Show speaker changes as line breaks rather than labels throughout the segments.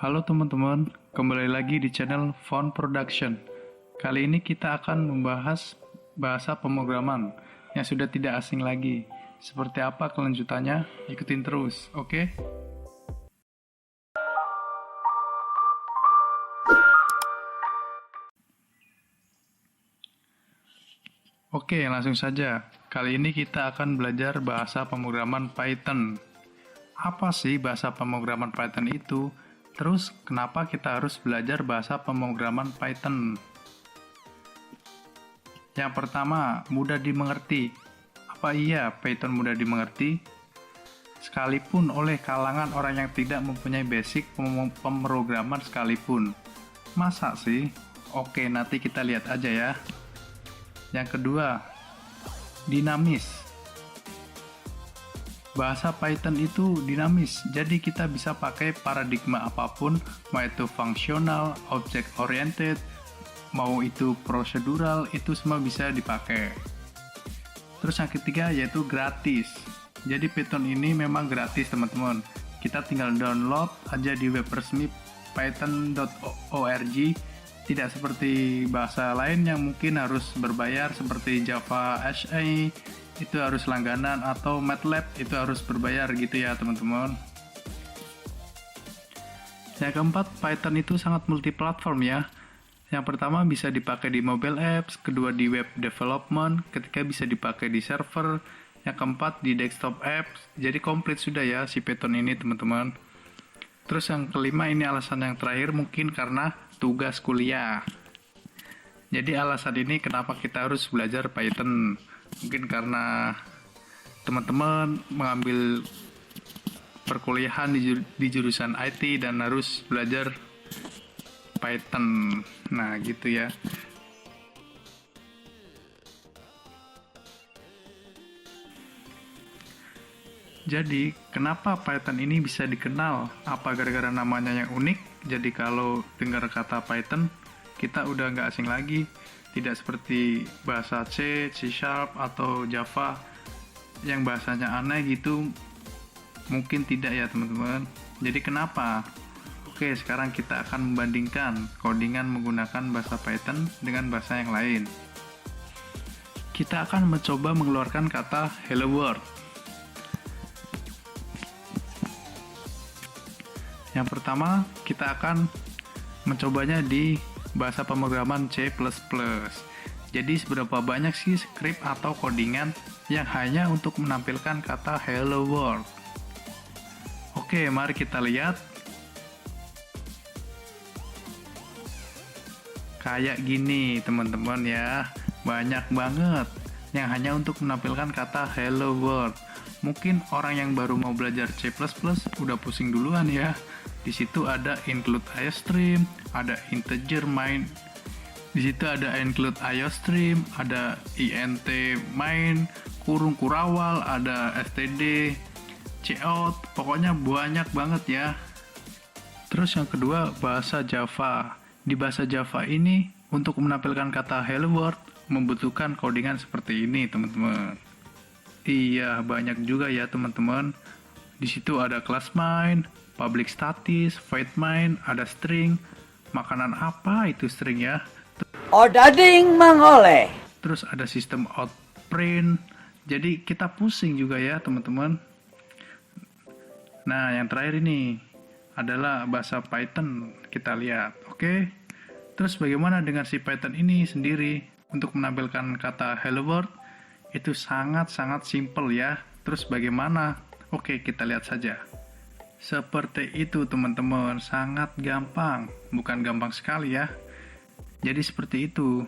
Halo teman-teman, kembali lagi di channel Font Production. Kali ini kita akan membahas bahasa pemrograman yang sudah tidak asing lagi. Seperti apa kelanjutannya? Ikutin terus, oke? Oke, langsung saja. Kali ini kita akan belajar bahasa pemrograman Python. Apa sih bahasa pemrograman Python itu? Terus, kenapa kita harus belajar bahasa pemrograman Python? Yang pertama, mudah dimengerti. Apa iya Python mudah dimengerti? Sekalipun oleh kalangan orang yang tidak mempunyai basic pemrograman sekalipun. Masa sih? Oke, nanti kita lihat aja ya. Yang kedua, dinamis. Bahasa Python itu dinamis, jadi kita bisa pakai paradigma apapun, mau itu fungsional, object oriented, mau itu prosedural, itu semua bisa dipakai. Terus yang ketiga yaitu gratis. Jadi Python ini memang gratis teman-teman. Kita tinggal download aja di web resmi python.org. Tidak seperti bahasa lain yang mungkin harus berbayar seperti Java SE, itu harus langganan, atau MATLAB itu harus berbayar gitu ya teman-teman. Yang keempat, Python itu sangat multiplatform ya. Yang pertama bisa dipakai di mobile apps, kedua di web development, ketiga bisa dipakai di server, yang keempat di desktop apps. Jadi komplit sudah ya si Python ini teman-teman. Terus yang kelima, ini alasan yang terakhir, mungkin karena tugas kuliah. Jadi alasan ini kenapa kita harus belajar Python. Mungkin karena teman-teman mengambil perkuliahan di jurusan IT dan harus belajar Python. Nah, gitu ya. Jadi, kenapa Python ini bisa dikenal? Apa gara-gara namanya yang unik? Jadi kalau dengar kata Python, kita udah nggak asing lagi. Tidak seperti bahasa C, C#, atau Java yang bahasanya aneh gitu. Mungkin tidak ya teman-teman. Jadi kenapa? Oke, sekarang kita akan membandingkan codingan menggunakan bahasa Python dengan bahasa yang lain. Kita akan mencoba mengeluarkan kata Hello World. Yang pertama, kita akan mencobanya di bahasa pemrograman C++. Jadi seberapa banyak sih script atau codingan yang hanya untuk menampilkan kata Hello World? Oke, mari kita lihat. Kayak gini teman-teman ya, banyak banget yang hanya untuk menampilkan kata Hello World. Mungkin orang yang baru mau belajar C++ udah pusing duluan ya. Di situ ada include IOStream, ada integer main. Di situ ada include IOStream, ada int main, kurung kurawal, ada std, cout, pokoknya banyak banget ya. Terus yang kedua, bahasa Java. Di bahasa Java ini untuk menampilkan kata Hello World membutuhkan codingan seperti ini, teman-teman. Iya, banyak juga ya, teman-teman. Di situ ada class main, public status, void main, ada string. Makanan apa itu string ya?
Odading mengoleh.
Terus ada sistem out print. Jadi kita pusing juga ya, teman-teman. Nah, yang terakhir ini adalah bahasa Python. Kita lihat, oke? Terus bagaimana dengan si Python ini sendiri untuk menampilkan kata Hello World? Itu sangat-sangat simple ya. Terus bagaimana? Oke, kita lihat saja. Seperti itu teman-teman, sangat gampang. Bukan gampang sekali ya. Jadi seperti itu.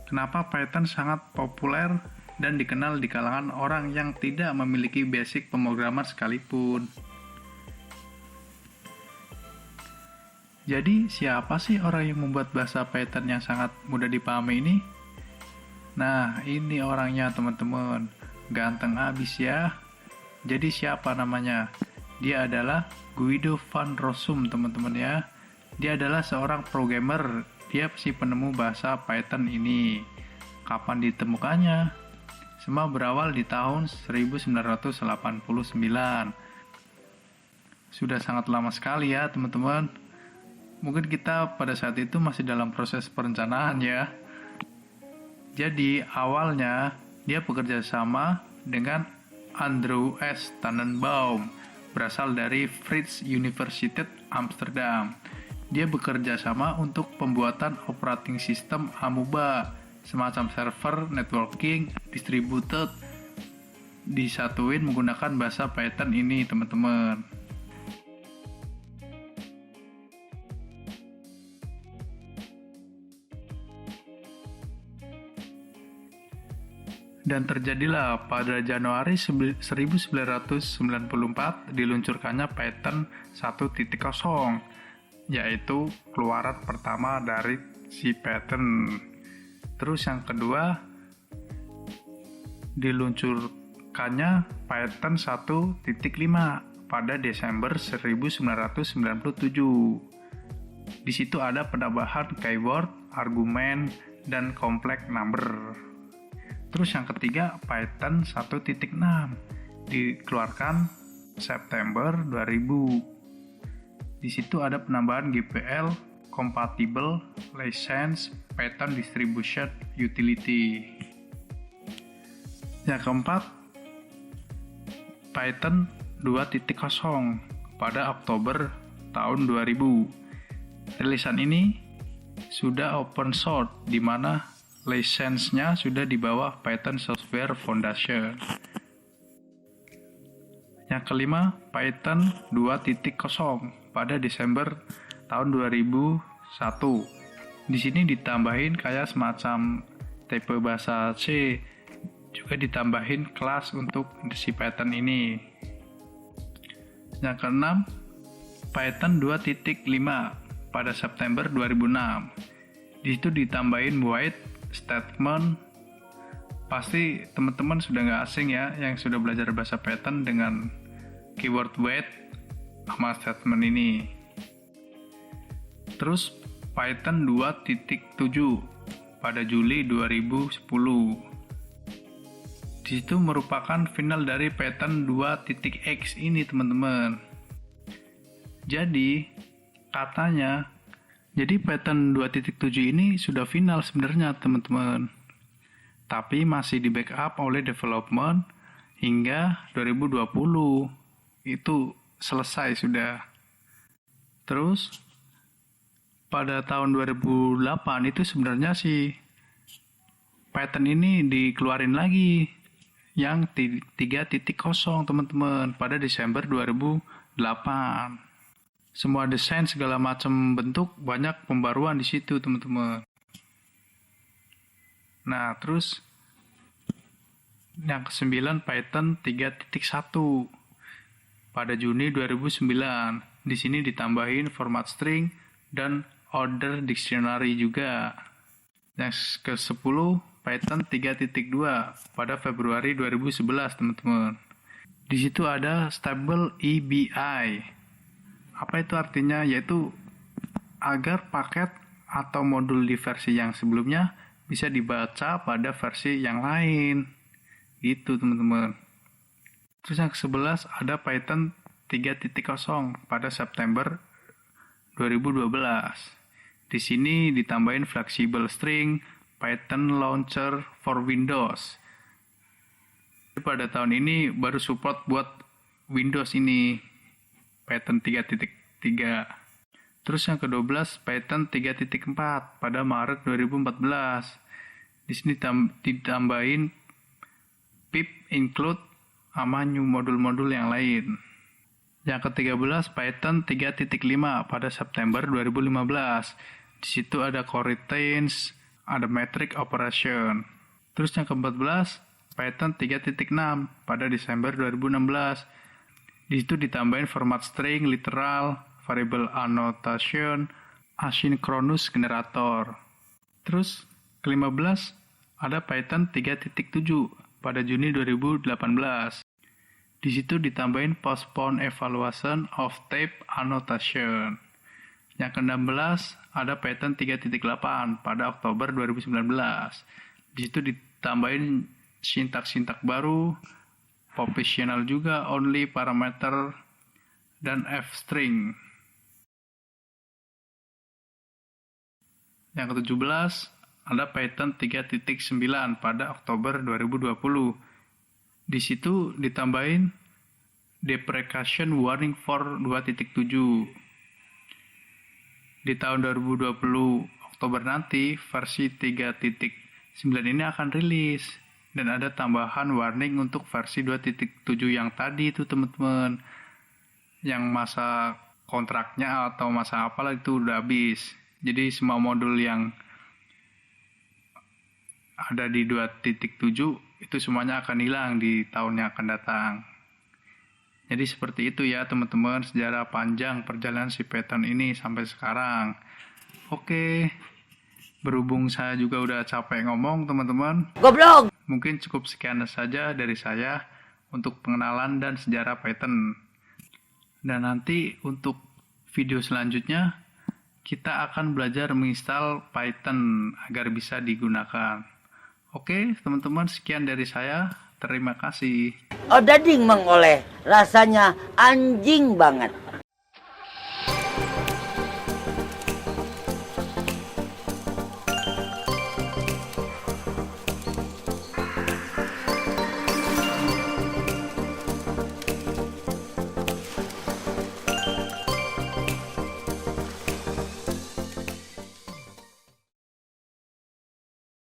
Kenapa Python sangat populer dan dikenal di kalangan orang yang tidak memiliki basic pemrograman sekalipun. Jadi siapa sih orang yang membuat bahasa Python yang sangat mudah dipahami ini? Nah, ini orangnya teman-teman. Ganteng abis ya. Jadi siapa namanya? Dia adalah Guido van Rossum, teman-teman ya. Dia adalah seorang programmer. Dia si penemu bahasa Python ini. Kapan ditemukannya? Semua berawal di tahun 1989. Sudah sangat lama sekali ya, teman-teman. mungkin kita pada saat itu masih dalam proses perencanaan ya. Jadi awalnya dia bekerja sama dengan Andrew S. Tannenbaum, berasal dari Vrije Universiteit Amsterdam. Dia bekerja sama untuk pembuatan operating system Amoeba, semacam server networking distributed disatuin menggunakan bahasa Python ini, teman-teman. Dan terjadilah pada Januari 1994 diluncurkannya Python 1.0, yaitu keluaran pertama dari si Python. Terus yang kedua diluncurkannya Python 1.5 pada Desember 1997. Di situ ada penambahan keyword, argumen, dan complex number. Terus yang ketiga, Python 1.6 dikeluarkan September 2000. Di situ ada penambahan GPL Compatible License Python Distribution Utility. Yang keempat, Python 2.0 pada Oktober tahun 2000. Rilisan ini sudah open source, di mana lisensinya sudah di bawah Python Software Foundation. Yang kelima, Python 2.0 pada Desember tahun 2001. Di sini ditambahin kayak semacam tipe bahasa C, juga ditambahin kelas untuk si Python ini. Yang keenam, Python 2.5 pada September 2006. Di situ ditambahin void statement. Pasti teman-teman sudah nggak asing ya yang sudah belajar bahasa Python dengan keyword void sama statement ini. Terus Python 2.7 pada Juli 2010. Di situ merupakan final dari Python 2.x ini, teman-teman. Jadi katanya Python 2.7 ini sudah final sebenarnya, teman-teman. Tapi masih di backup oleh development hingga 2020. Itu selesai sudah. Terus pada tahun 2008 itu sebenarnya si Python ini dikeluarin lagi yang 3.0, teman-teman, pada Desember 2008. Semua desain segala macam bentuk banyak pembaruan di situ, teman-teman. Nah, terus yang ke-9 Python 3.1 pada Juni 2009. Di sini ditambahin format string dan order dictionary juga. Yang ke-10 Python 3.2 pada Februari 2011, teman-teman. Di situ ada stable EBI. Apa itu artinya? Yaitu agar paket atau modul di versi yang sebelumnya bisa dibaca pada versi yang lain. Gitu, teman-teman. Terus yang ke-11 ada Python 3.0 pada September 2012. Di sini ditambahin flexible string, Python Launcher for Windows. Pada tahun ini baru support buat Windows ini, Python 3.3. Terus yang ke-12 Python 3.4 pada Maret 2014. Di sini ditambahin pip include sama new modul-modul yang lain. Yang ke-13 Python 3.5 pada September 2015. Di situ ada coroutines, ada metric operation. Terus yang ke-14 Python 3.6 pada Desember 2016. Di situ ditambahin format string, literal, variable annotation, asynchronous generator. Terus ke-15 ada Python 3.7 pada Juni 2018. Di situ ditambahin postpone evaluation of type annotation. Yang ke-16 ada Python 3.8 pada Oktober 2019. Di situ ditambahin sintak-sintak baru, optional juga, only parameter, dan f-string. Yang ke-17 ada Python 3.9 pada Oktober 2020. Di situ ditambahin deprecation warning for 2.7. Di tahun 2020 Oktober nanti versi 3.9 ini akan rilis dan ada tambahan warning untuk versi 2.7 yang tadi itu teman-teman. Yang masa kontraknya atau masa apalah itu udah habis. Jadi semua modul yang ada di 2.7 itu semuanya akan hilang di tahun yang akan datang. Jadi seperti itu ya teman-teman sejarah panjang perjalanan si Python ini sampai sekarang. Oke, berhubung saya juga udah capek ngomong teman-teman,
Goblok.
mungkin cukup sekian saja dari saya untuk pengenalan dan sejarah Python. Dan nanti untuk video selanjutnya kita akan belajar menginstal Python agar bisa digunakan. Oke, teman-teman, sekian dari saya. Terima kasih.
Odading mengoleh. Rasanya anjing banget.